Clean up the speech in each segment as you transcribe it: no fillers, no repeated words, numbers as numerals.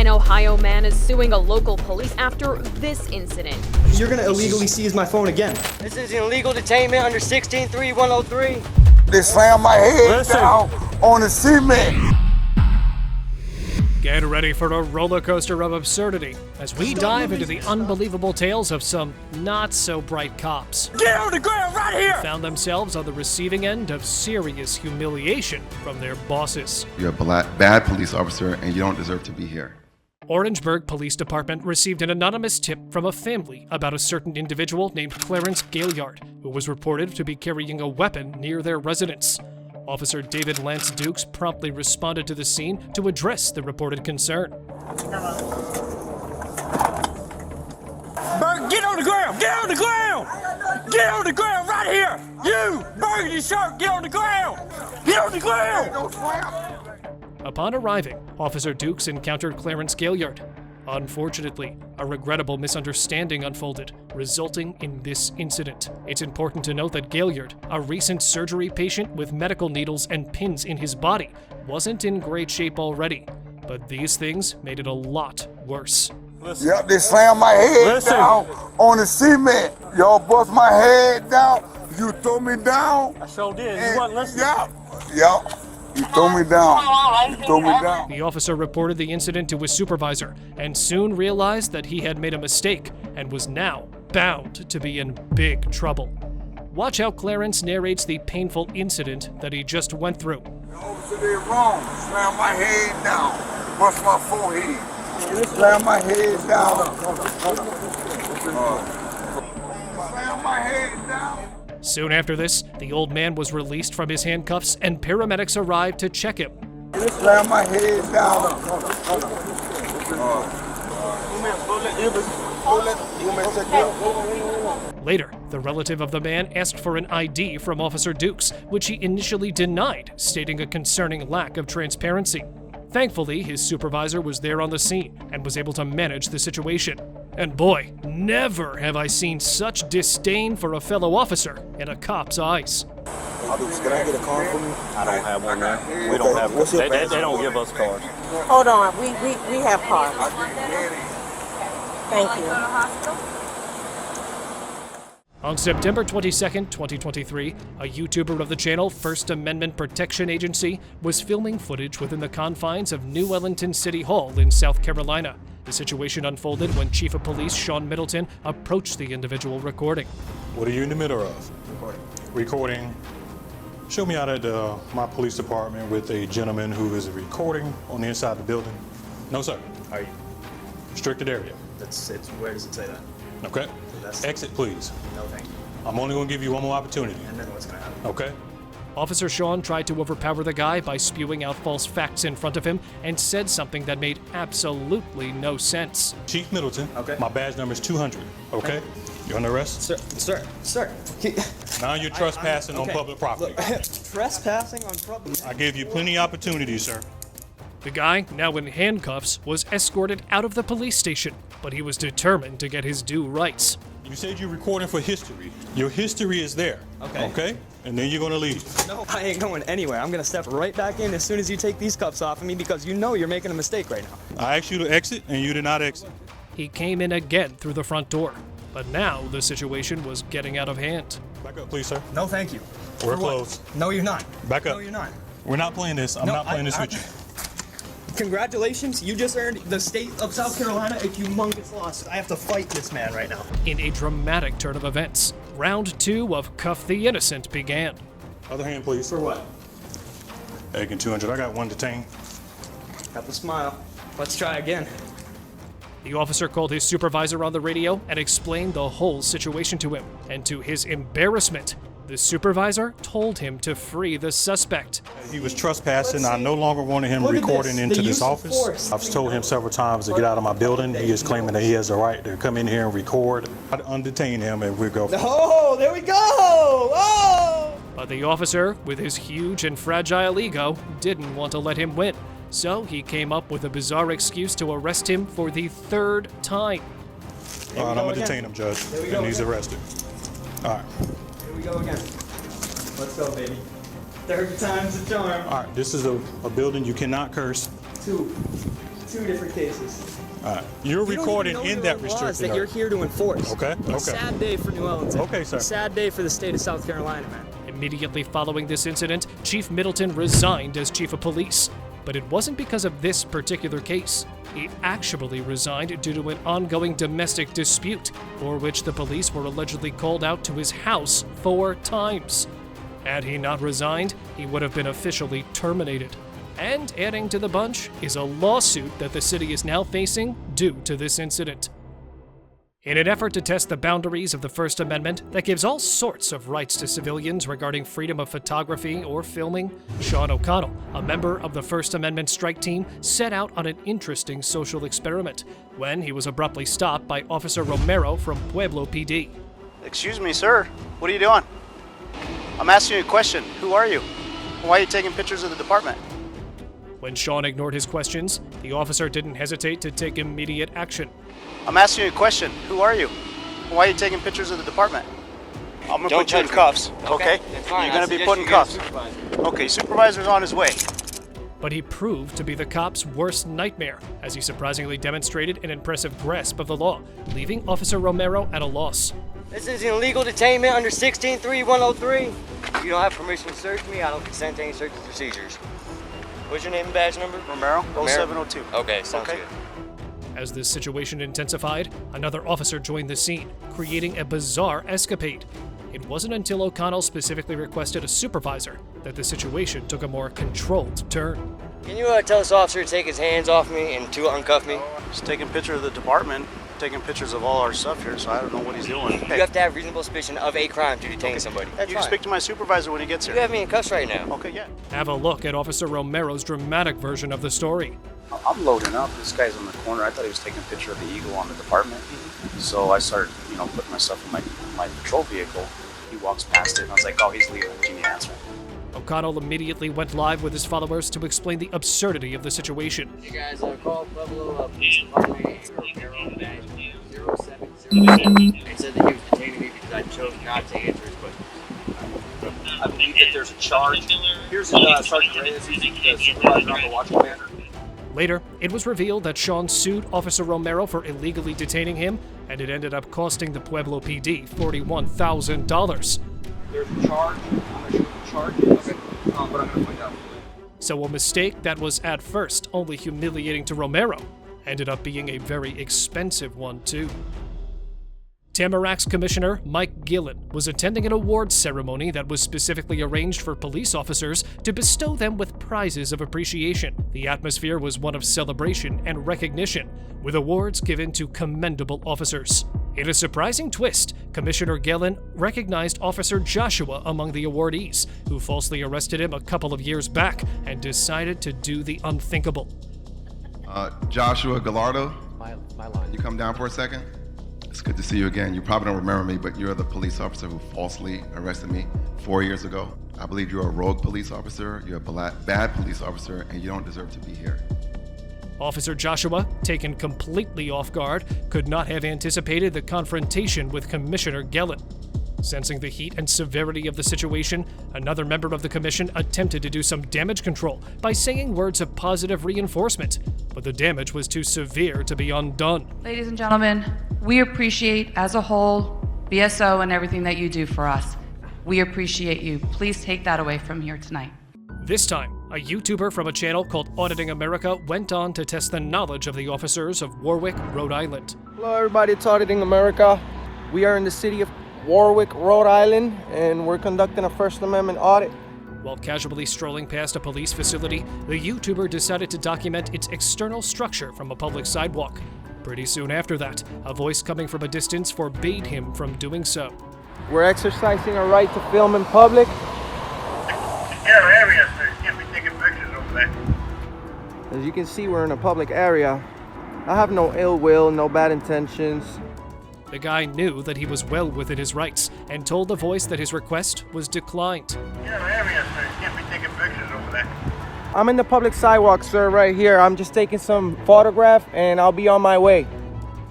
An Ohio man is suing a local police after this incident. You're gonna illegally seize my phone again. This is an illegal detainment under 16-3-103. They slammed my head down on the cement. Get ready for a roller coaster of absurdity as we dive into the unbelievable tales of some not-so-bright cops. Get on the ground right here! Found themselves on the receiving end of serious humiliation from their bosses. You're a bad police officer and you don't deserve to be here. Orangeburg Police Department received an anonymous tip from a family about a certain individual named Clarence Gaillard, who was reported to be carrying a weapon near their residence. Officer David Lance Dukes promptly responded to the scene to address the reported concern. Bert, get on the ground! Get on the ground! Get on the ground right here! You, Burgundy shirt, get on the ground! Get on the ground! Upon arriving, Officer Dukes encountered Clarence Gaillard. Unfortunately, a regrettable misunderstanding unfolded, resulting in this incident. It's important to note that Gaillard, a recent surgery patient with medical needles and pins in his body, wasn't in great shape already, but these things made it a lot worse. Yep, they slammed my head down on the cement. Y'all bust my head down. You throw me down. I sure did. You wasn't listening. Yep. You throw me down. You throw me down. The officer reported the incident to his supervisor and soon realized that he had made a mistake and was now bound to be in big trouble. Watch how Clarence narrates the painful incident that he just went through. The officer did wrong. Slam my head down. Bust my forehead. Slam my head down. Slam my head down. Soon after this, the old man was released from his handcuffs and paramedics arrived to check him. Slam my head down. Later, the relative of the man asked for an ID from Officer Dukes, which he initially denied, stating a concerning lack of transparency. Thankfully, his supervisor was there on the scene and was able to manage the situation. And boy, never have I seen such disdain for a fellow officer in a cop's eyes. Can I get a card from you? I don't have one, man. We don't have. They don't give us cards. Hold on, we have cards. Thank you. On September 22nd, 2023, a YouTuber of the channel First Amendment Protection Agency was filming footage within the confines of New Ellington City Hall in South Carolina. The situation unfolded when Chief of Police Sean Middleton approached the individual recording. What are you in the middle of? Recording. Show me out at my police department with a gentleman who is recording on the inside of the building. No, sir. Are you? Restricted area. Where does it say that? Okay. Exit, please. No, thank you. I'm only going to give you one more opportunity. And then what's going to happen? Okay. Officer Sean tried to overpower the guy by spewing out false facts in front of him and said something that made absolutely no sense. Chief Middleton. Okay. My badge number is 200. Okay. You under arrest? Sir. Now you're trespassing on public property. Trespassing on public. I gave you plenty of opportunity, sir. The guy, now in handcuffs, was escorted out of the police station, but he was determined to get his due rights. You said you're recording for history. Your history is there. Okay. Okay? And then you're going to leave. No, I ain't going anywhere. I'm gonna step right back in as soon as you take these cuffs off of me because you know you're making a mistake right now. I asked you to exit, and you did not exit. He came in again through the front door, but now the situation was getting out of hand. Back up, please, sir. No, thank you. We're For what? closed. No, you're not. Back up. No, you're not. We're not playing this. I'm not playing this with you. Congratulations, you just earned the state of South Carolina a humongous lawsuit. I have to fight this man right now. In a dramatic turn of events, round 2 of Cuff the Innocent began. Other hand, please. For what? Agent 200. I got one detained. Have to smile. Let's try again. The officer called his supervisor on the radio and explained the whole situation to him. And to his embarrassment, the supervisor told him to free the suspect. He was trespassing. I no longer wanted him recording into this office. I've told him several times to get out of my building. He is claiming that he has the right to come in here and record. I'd undetain him and we'll go. Oh, there we go! Oh! But the officer, with his huge and fragile ego, didn't want to let him win. So he came up with a bizarre excuse to arrest him for the 3rd time. All right, I'm going to detain him, Judge, and he's arrested. All right. Here we go again. Let's go, baby. 3rd time's the charm. All right, this is a building you cannot curse. 2, two different cases. All right. You're You don't recording even know in your that own laws restricted that you're area. here to enforce. Okay, A sad day for New Orleans. Okay, sir. A sad day for the state of South Carolina, man. Immediately following this incident, Chief Middleton resigned as chief of police. But it wasn't because of this particular case. He actually resigned due to an ongoing domestic dispute, for which the police were allegedly called out to his house 4 times. Had he not resigned, he would have been officially terminated. And adding to the bunch is a lawsuit that the city is now facing due to this incident. In an effort to test the boundaries of the First Amendment that gives all sorts of rights to civilians regarding freedom of photography or filming, Sean O'Connell, a member of the First Amendment strike team, set out on an interesting social experiment when he was abruptly stopped by Officer Romero from Pueblo PD. Excuse me, sir. What are you doing? I'm asking you a question. Who are you? Why are you taking pictures of the department? When Sean ignored his questions, the officer didn't hesitate to take immediate action. I'm asking you a question. Who are you? Why are you taking pictures of the department? I'm gonna Don't put you in touch me. cuffs. Okay, Okay? that's fine. You're I gonna be suggest put in you get a cuffs. supervisor. Okay, supervisor's on his way. But he proved to be the cop's worst nightmare, as he surprisingly demonstrated an impressive grasp of the law, leaving Officer Romero at a loss. This is an illegal detainment under 16.3.103. You don't have permission to search me. I don't consent to any search procedures. What's your name and badge number? Romero, 0702. Okay, sounds Okay. good. As this situation intensified, another officer joined the scene, creating a bizarre escapade. It wasn't until O'Connell specifically requested a supervisor that the situation took a more controlled turn. Can you tell this officer to take his hands off me and to uncuff me? Just taking pictures of the department, taking pictures of all our stuff here, so I don't know what he's doing. You have to have reasonable suspicion of a crime to detain somebody. That's You can fine. speak to my supervisor when he gets You here. have me in cuffs right now. Okay, yeah. Have a look at Officer Romero's dramatic version of the story. I'm loading up. This guy's on the corner. I thought he was taking a picture of the eagle on the department. So I started, putting my stuff in my patrol vehicle. He walks past it, and I was like, oh, he's leaving. Give me an answer. O'Connell immediately went live with his followers to explain the absurdity of the situation. You guys call Pueblo Police Department 0707. They said that he was detaining me because I chose not to answer his question. I believe that there's a charge. Here's Sergeant Reyes. He's the supervisor on the watch commander. Later, it was revealed that Sean sued Officer Romero for illegally detaining him, and it ended up costing the Pueblo PD $41,000. There's a charge. I'm not sure what the charge is, but I'm going to find out. So a mistake that was at first only humiliating to Romero ended up being a very expensive one too. Tamarac's commissioner, Mike Gillen, was attending an awards ceremony that was specifically arranged for police officers to bestow them with prizes of appreciation. The atmosphere was one of celebration and recognition, with awards given to commendable officers. In a surprising twist, Commissioner Gillen recognized Officer Joshua among the awardees, who falsely arrested him a couple of years back and decided to do the unthinkable. Joshua Gallardo, My line. you come down for a second? It's good to see you again. You probably don't remember me, but you're the police officer who falsely arrested me 4 years ago. I believe you're a rogue police officer, you're a bad police officer, and you don't deserve to be here. Officer Joshua, taken completely off guard, could not have anticipated the confrontation with Commissioner Gillen. Sensing the heat and severity of the situation, another member of the commission attempted to do some damage control by saying words of positive reinforcement, but the damage was too severe to be undone. Ladies and gentlemen, we appreciate as a whole BSO and everything that you do for us. We appreciate you. Please take that away from here tonight. This time, a YouTuber from a channel called Auditing America went on to test the knowledge of the officers of Warwick, Rhode Island. Hello everybody, it's Auditing America. We are in the city of Warwick, Rhode Island, and we're conducting a First Amendment audit. While casually strolling past a police facility, the YouTuber decided to document its external structure from a public sidewalk. Pretty soon after that, a voice coming from a distance forbade him from doing so. We're exercising our right to film in public. Area, so you can't be taking pictures over there. As you can see, we're in a public area. I have no ill will, no bad intentions. The guy knew that he was well within his rights and told the voice that his request was declined. Area, so you can't be taking pictures over there. I'm in the public sidewalk, sir, right here. I'm just taking some photograph and I'll be on my way.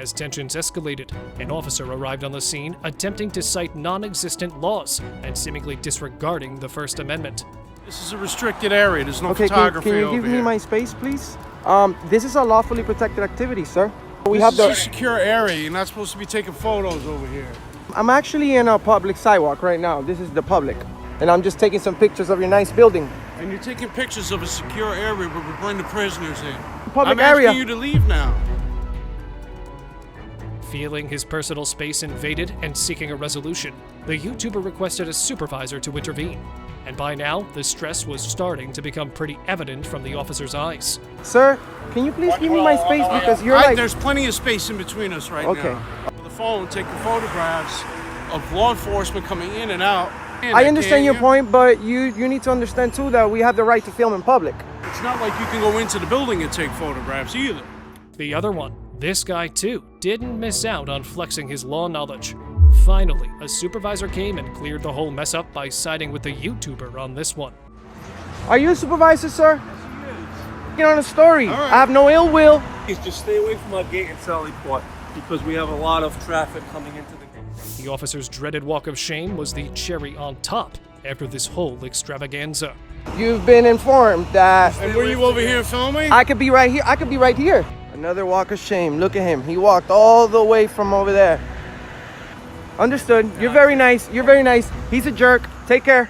As tensions escalated, an officer arrived on the scene attempting to cite non-existent laws and seemingly disregarding the First Amendment. This is a restricted area. There's no Okay, photography can you over give me here. my space, please? This is a lawfully protected activity, sir. We This have is a the. secure area. You're not supposed to be taking photos over here. I'm actually in a public sidewalk right now. This is the public, and I'm just taking some pictures of your nice building. And you're taking pictures of a secure area where we bring the prisoners in. Public I'm area. asking you to leave now. Feeling his personal space invaded and seeking a resolution, the YouTuber requested a supervisor to intervene. And by now, the stress was starting to become pretty evident from the officer's eyes. Sir, can you please give me my space because you're like. There's plenty of space in between us right Okay. now. With the phone, taking photographs of law enforcement coming in and out. I understand your point, but you need to understand too that we have the right to film in public. It's not like you can go into the building and take photographs either. The other one, this guy too, didn't miss out on flexing his law knowledge. Finally, a supervisor came and cleared the whole mess up by siding with the YouTuber on this one. Are you a supervisor, sir? Get on a story. I have no ill will. Please just stay away from our gate and Sally Port because we have a lot of traffic coming into the gate. The officer's dreaded walk of shame was the cherry on top after this whole extravaganza. You've been informed that. And were you over here filming? I could be right here. I could be right here. Another walk of shame. Look at him. He walked all the way from over there. Understood. You're very nice. You're very nice. He's a jerk. Take care.